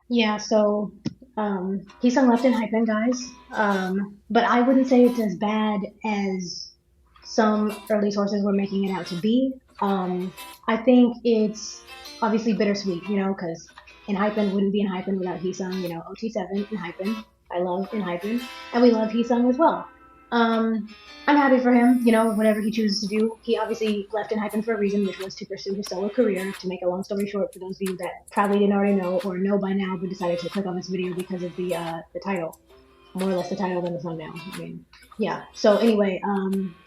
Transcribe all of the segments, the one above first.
Yeah, so Heeseung left in Hypen, guys. But I wouldn't say it's as bad as some early sources were making it out to be. I think it's obviously bittersweet, because Enhypen wouldn't be Enhypen without Heeseung, OT7 Enhypen. I love Enhypen, and we love Heeseung as well. Um, I'm happy for him, whatever he chooses to do. He obviously left Enhypen for a reason, which was to pursue his solo career. To make a long story short, for those of you that probably didn't already know or know by now, but decided to click on this video because of the title, more or less the title than the thumbnail. I mean, yeah. So anyway,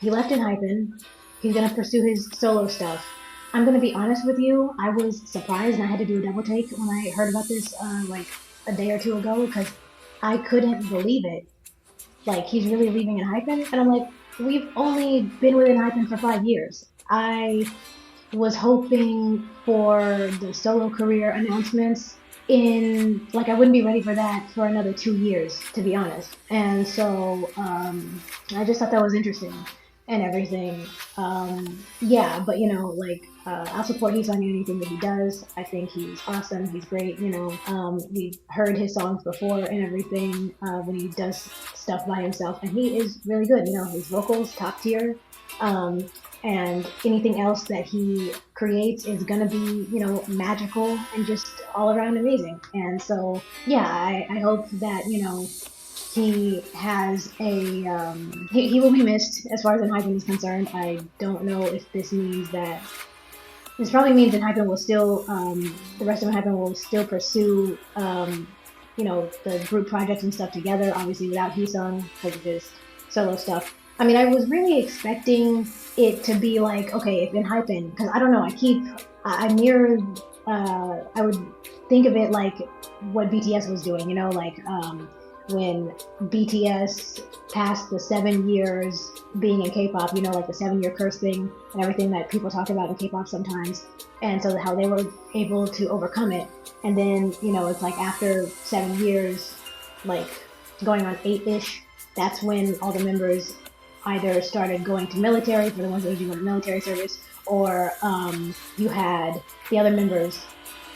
he left Enhypen. He's gonna pursue his solo stuff. I'm gonna be honest with you. I was surprised, and I had to do a double take when I heard about this, like a day or two ago, because I couldn't believe it. Like, he's really leaving Enhypen, and I'm like, we've only been with Enhypen for 5 years. I was hoping for the solo career announcements in, like, I wouldn't be ready for that for another 2 years, to be honest. And so I just thought that was interesting and everything. Yeah, but I'll support He's on anything that he does. I think he's awesome. He's great. We've heard his songs before and everything when he does stuff by himself, and he is really good. His vocals top tier. Um, and anything else that he creates is gonna be, magical and just all around amazing. And so, yeah, I hope that he has he will be missed as far as Enhypen is concerned. I don't know if this means that this probably means Enhypen will still the rest of Enhypen will still pursue the group projects and stuff together. Obviously, without Heeseung because of his solo stuff. I mean, I was really expecting it to be like, okay, if Enhypen, because I don't know, I mirrored, I would think of it like what BTS was doing, when BTS passed the 7 years being in K-pop, like the 7 year curse thing and everything that people talk about in K-pop sometimes, and so how they were able to overcome it. And then, it's like after 7 years, like going on 8-ish, that's when all the members either started going to military for the ones that were doing military service, or you had the other members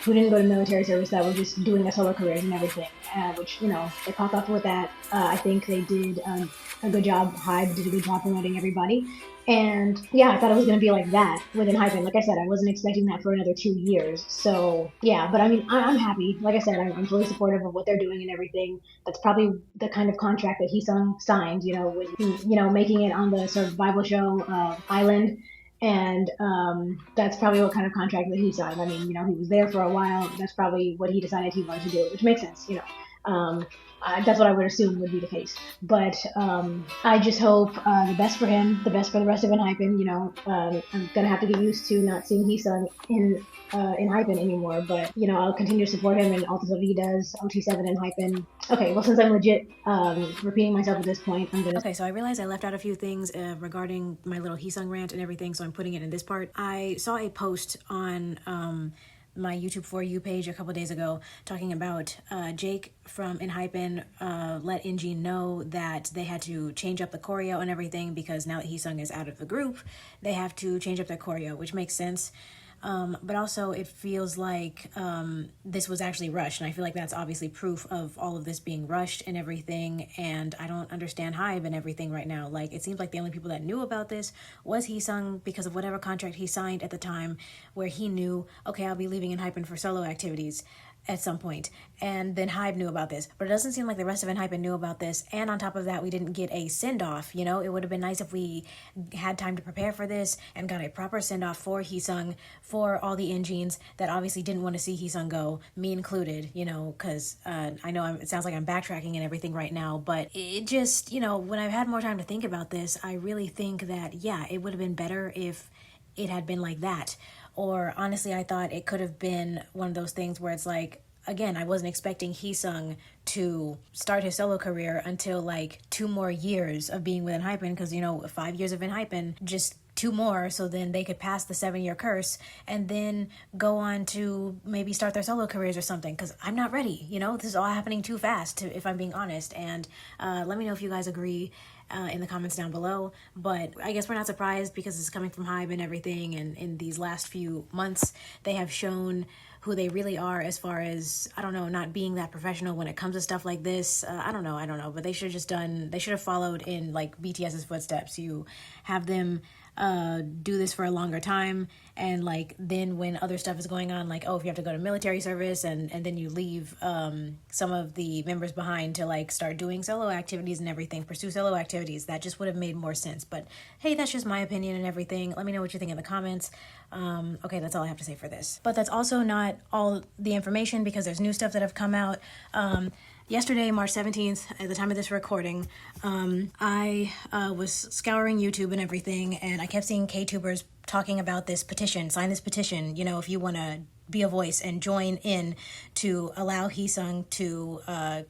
who didn't go to military service that were just doing their solo careers and everything, which, they popped off with that. I think they did a good job. Hybe did a good job promoting everybody. And yeah, I thought it was going to be like that within Hype. And like I said, I wasn't expecting that for another 2 years. So yeah, but I mean, I'm happy. Like I said, I'm fully supportive of what they're doing and everything. That's probably the kind of contract that Heeseung signed, with, making it on the survival show Island, and that's probably what kind of contract that he signed. I mean, he was there for a while. That's probably what he decided he wanted to do, which makes sense. That's what I would assume would be the case. But I just hope the best for him, the best for the rest of Enhypen. I'm gonna have to get used to not seeing Heeseung in Hypen anymore. But I'll continue to support him in all the stuff he does. OT7 and Hypen. Okay, well, since I'm legit repeating myself at this point, I'm gonna. Okay, so I realized I left out a few things regarding my little Heeseung rant and everything, so I'm putting it in this part. I saw a post on my YouTube For You page a couple days ago talking about Jake from Enhypen let Injin know that they had to change up the choreo and everything because now that Heeseung is out of the group, they have to change up their choreo, which makes sense. But also, it feels like this was actually rushed, and I feel like that's obviously proof of all of this being rushed and everything. And I don't understand Hybe and everything right now. Like, it seems like the only people that knew about this was Heeseung because of whatever contract he signed at the time, where he knew, okay, I'll be leaving Enhypen for solo activities at some point. And then Hybe knew about this. But it doesn't seem like the rest of Enhypen knew about this. And on top of that, we didn't get a send-off. It would have been nice if we had time to prepare for this and got a proper send-off for Heeseung, for all the Engines that obviously didn't want to see Heeseung go, me included, because I know it sounds like I'm backtracking and everything right now, but it just, when I've had more time to think about this, I really think that, yeah, it would have been better if it had been like that. Or honestly, I thought it could have been one of those things where it's like, again, I wasn't expecting Heeseung to start his solo career until like 2 more years of being with Enhypen, because 5 years of Enhypen, just 2 more, so then they could pass the 7 year curse and then go on to maybe start their solo careers or something, because I'm not ready. This is all happening too fast, if I'm being honest. And let me know if you guys agree in the comments down below. But I guess we're not surprised because it's coming from Hybe and everything, and in these last few months they have shown who they really are as far as, I don't know, not being that professional when it comes to stuff like this. I don't know, but they should have followed in like BTS's footsteps. You have them do this for a longer time, and like then when other stuff is going on, like, oh, if you have to go to military service and then you leave some of the members behind to like start doing solo activities and everything, pursue solo activities, that just would have made more sense. But hey, that's just my opinion and everything. Let me know what you think in the comments. Okay, that's all I have to say for this. But that's also not all the information, because there's new stuff that have come out. Yesterday, March 17th, at the time of this recording, I was scouring YouTube and everything, and I kept seeing K-tubers talking about this petition, sign this petition, you know, if you want to be a voice and join in to allow Heeseung to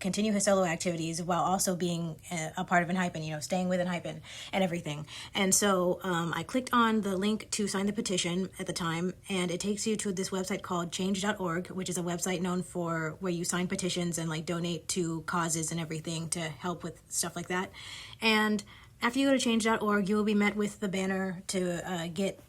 continue his solo activities while also being a part of Enhypen, you know, staying with Enhypen and everything. And so I clicked on the link to sign the petition at the time, and it takes you to this website called change.org, which is a website known for where you sign petitions and like donate to causes and everything to help with stuff like that. And after you go to change.org, you will be met with the banner to get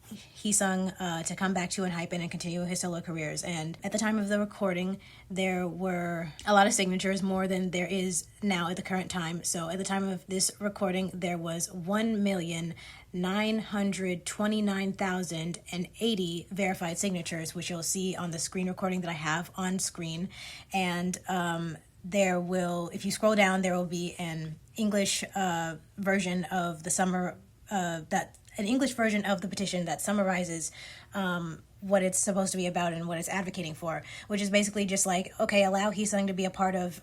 Heeseung to come back to Enhypen and continue his solo careers. And at the time of the recording, there were a lot of signatures, more than there is now at the current time. So at the time of this recording, there was 1,929,080 verified signatures, which you'll see on the screen recording that I have on screen. And there will, if you scroll down, there will be an English version of the English version of the petition that summarizes what it's supposed to be about and what it's advocating for, which is basically just like, okay, allow Heeseung to be a part of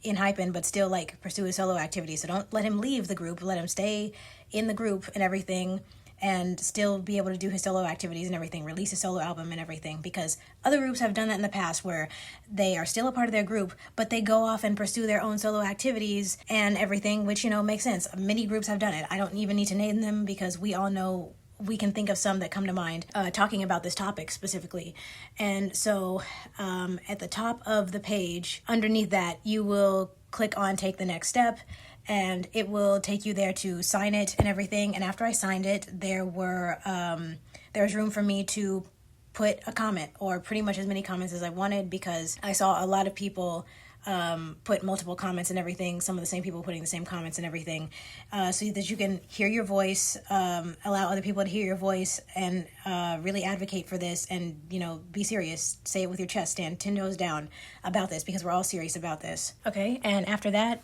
Enhypen, but still like pursue his solo activities. So don't let him leave the group, let him stay in the group and everything, and still be able to do his solo activities and everything, release a solo album and everything, because other groups have done that in the past where they are still a part of their group, but they go off and pursue their own solo activities and everything, which, you know, makes sense. Many groups have done it. I don't even need to name them because we all know, we can think of some that come to mind talking about this topic specifically. And so at the top of the page, underneath that, you will click on take the next step, and it will take you there to sign it and everything. And after I signed it, there was room for me to put a comment, or pretty much as many comments as I wanted, because I saw a lot of people put multiple comments and everything, some of the same people putting the same comments and everything, so that you can hear your voice, allow other people to hear your voice, and really advocate for this, and, you know, be serious, say it with your chest, stand 10 toes down about this, because we're all serious about this. Okay, and after that,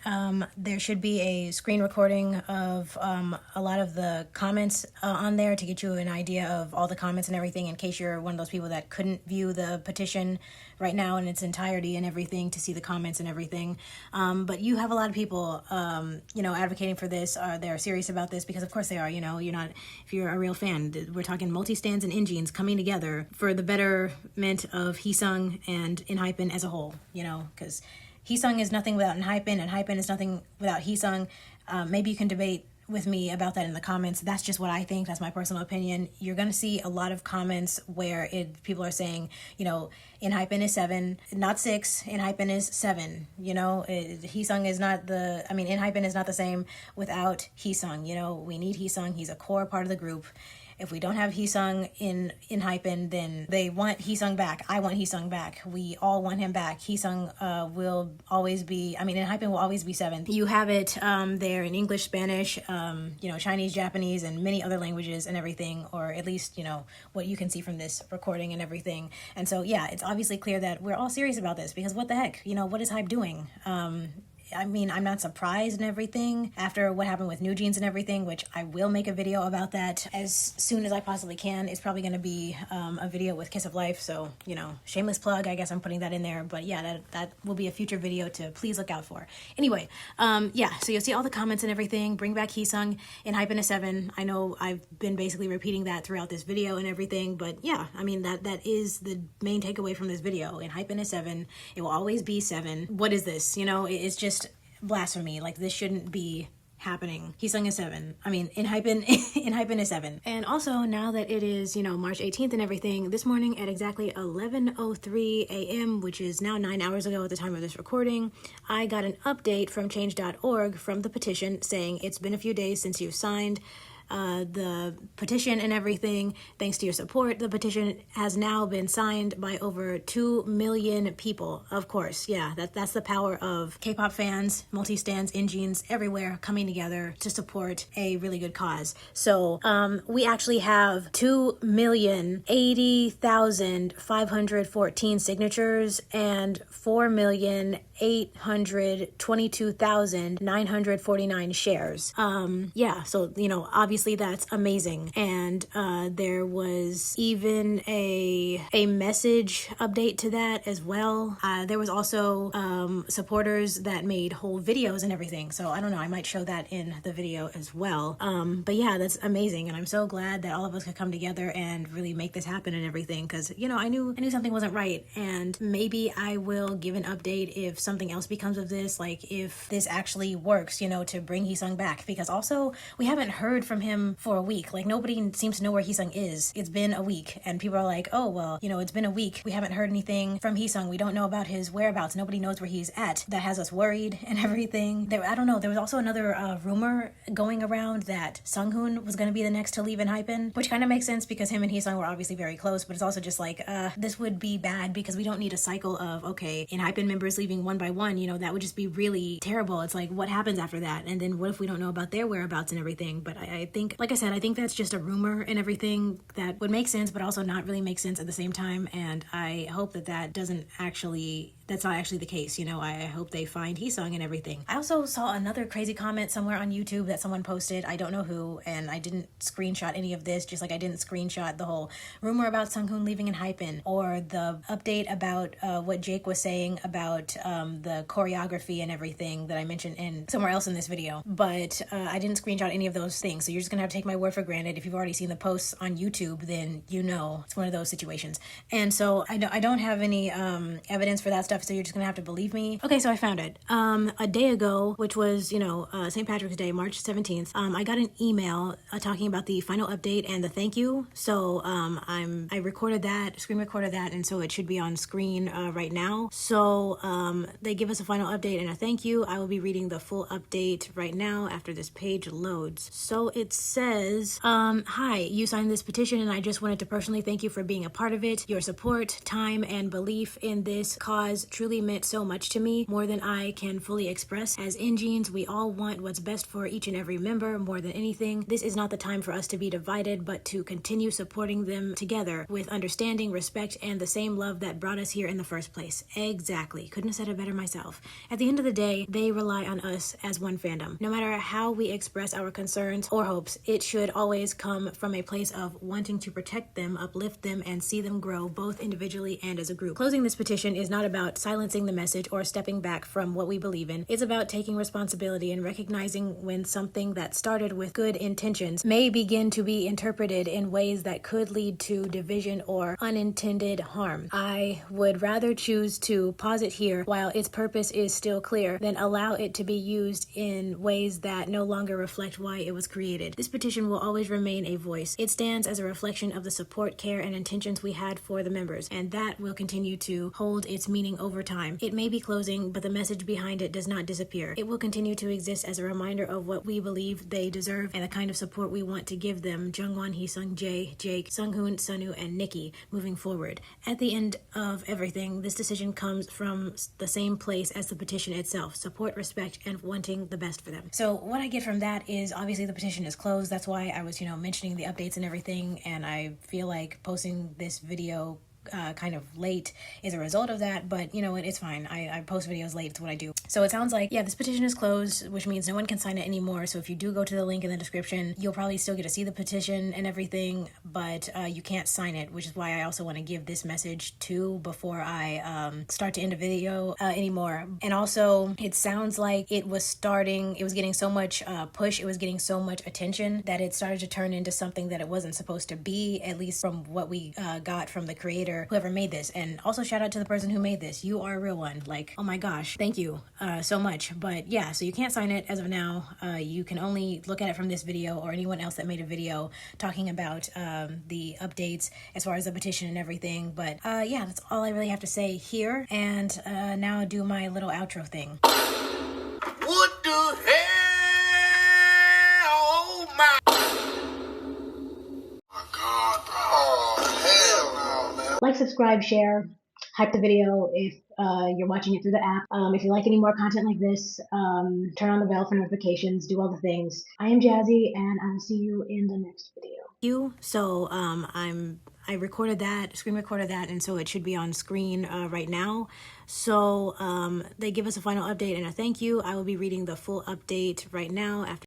there should be a screen recording of a lot of the comments on there to get you an idea of all the comments and everything, in case you're one of those people that couldn't view the petition right now in its entirety and everything to see the comments and everything. But you have a lot of people, you know, advocating for this. They're serious about this, because of course they are. You know, you're not, if you're a real fan, we're talking multi-stands and engines coming together for the betterment of Heeseung and Enhypen as a whole, you know, because Heeseung is nothing without Enhypen, and Enhypen is nothing without Heeseung. Maybe you can debate with me about that in the comments. That's just what I think. That's my personal opinion. You're going to see a lot of comments where people are saying, you know, Enhypen is 7, not 6. Enhypen is 7. You know, Heeseung is not Enhypen is not the same without Heeseung. You know, we need Heeseung. He's a core part of the group. If we don't have Heeseung in Enhypen, then they want Heeseung back. I want Heeseung back. We all want him back. Heeseung will always be, Enhypen will always be 7th. You have it there in English, Spanish, you know, Chinese, Japanese, and many other languages and everything, or at least, you know, what you can see from this recording and everything. And so, yeah, it's obviously clear that we're all serious about this, because what the heck, you know, what is Hype doing? I'm not surprised and everything after what happened with New Jeans and everything, which I will make a video about that as soon as I possibly can. It's probably going to be a video with Kiss of Life, so, you know, shameless plug, I guess I'm putting that in there. But yeah, that will be a future video to please look out for. Anyway, yeah, so you'll see all the comments and everything. Bring back Heeseung, Enhypen is 7. I know I've been basically repeating that throughout this video and everything, but yeah, that is the main takeaway from this video. Enhypen is 7. It will always be 7. What is this? You know, it's just blasphemy. Like, this shouldn't be happening. Heeseung is 7. Enhypen is 7. And also, now that it is, you know, March 18th and everything, this morning at exactly 11:03 a.m., which is now 9 hours ago at the time of this recording, I got an update from change.org from the petition saying it's been a few days since you signed. the petition and everything. Thanks to your support, the petition has now been signed by over 2 million people. Of course, yeah, that's the power of K-pop fans, multi-stans, in-jeans, everywhere coming together to support a really good cause. So we actually have 2,080,514 signatures and 4,822,949 shares. Yeah, so obviously that's amazing. And there was even a message update to that as well. There was also supporters that made whole videos and everything. So I don't know, I might show that in the video as well. But yeah, that's amazing, and I'm so glad that all of us could come together and really make this happen and everything. Because I knew something wasn't right, and maybe I will give an update if something else becomes of this, like if this actually works, to bring Heeseung back. Because also we haven't heard from him for a week. Like nobody seems to know where Heeseung is. It's been a week, and people are like, oh well, it's been a week. We haven't heard anything from Heeseung. We don't know about his whereabouts. Nobody knows where he's at. That has us worried and everything. I don't know. There was also another rumor going around that Sunghoon was going to be the next to leave Enhypen, which kind of makes sense because him and Heeseung were obviously very close. But it's also just like this would be bad because we don't need a cycle of Enhypen members leaving one by one. That would just be really terrible. It's like, what happens after that? And then what if we don't know about their whereabouts and everything? But I think, like I said, I think that's just a rumor and everything that would make sense, but also not really make sense at the same time. And I hope that that's not actually the case. I hope they find Heeseung and everything. I also saw another crazy comment somewhere on YouTube that someone posted. I don't know who, and I didn't screenshot any of this, just like I didn't screenshot the whole rumor about Sunghoon leaving Enhypen or the update about what Jake was saying about the choreography and everything that I mentioned in somewhere else in this video. But I didn't screenshot any of those things, so you're just gonna have to take my word for granted. If you've already seen the posts on YouTube, then it's one of those situations. And so I don't have any evidence for that stuff, so you're just gonna have to believe me. Okay, so I found it. A day ago, which was St. Patrick's Day, March 17th, I got an email talking about the final update and the thank you. So I recorded that, screen recorded that, and so it should be on screen right now. So they give us a final update and a thank you. I will be reading the full update right now after this page loads. So it says, hi, you signed this petition and I just wanted to personally thank you for being a part of it. Your support, time, and belief in this cause truly meant so much to me, more than I can fully express. As in-jeans, we all want what's best for each and every member more than anything. This is not the time for us to be divided, but to continue supporting them together with understanding, respect, and the same love that brought us here in the first place. Exactly. Couldn't have said it better myself. At the end of the day, they rely on us as one fandom. No matter how we express our concerns or hopes, it should always come from a place of wanting to protect them, uplift them, and see them grow both individually and as a group. Closing this petition is not about silencing the message or stepping back from what we believe in. It's about taking responsibility and recognizing when something that started with good intentions may begin to be interpreted in ways that could lead to division or unintended harm. I would rather choose to pause it here while its purpose is still clear than allow it to be used in ways that no longer reflect why it was created. This petition will always remain a voice. It stands as a reflection of the support, care, and intentions we had for the members, and that will continue to hold its meaning over time. It may be closing, but the message behind it does not disappear. It will continue to exist as a reminder of what we believe they deserve and the kind of support we want to give them, Jungwon, Heeseung, Jae, Jake, Sunghoon, Sunwoo, and Nikki, moving forward. At the end of everything, this decision comes from the same place as the petition itself: support, respect, and wanting the best for them. So what I get from that is obviously the petition is closed. That's why I was, mentioning the updates and everything, and I feel like posting this video kind of late is a result of that, but it's fine. I post videos late, it's what I do. So it sounds like, yeah, this petition is closed, which means no one can sign it anymore. So if you do go to the link in the description, you'll probably still get to see the petition and everything, but you can't sign it, which is why I also want to give this message too before I start to end a video anymore. And also, it sounds like it was getting so much push, it was getting so much attention that it started to turn into something that it wasn't supposed to be, at least from what we got from the creator, whoever made this. And also shout out to the person who made this. You are a real one. Like, oh my gosh, thank you so much. But yeah, so you can't sign it as of now. You can only look at it from this video or anyone else that made a video talking about the updates as far as the petition and everything. But yeah, that's all I really have to say here. And now I'll do my little outro thing. What the hell? Oh my. Like, subscribe, share, hype the video if you're watching it through the app. If you like any more content like this, turn on the bell for notifications, do all the things. I am Jazzy, and I will see you in the next video. So I recorded that, screen recorded that, and so it should be on screen right now. So they give us a final update and a thank you. I will be reading the full update right now after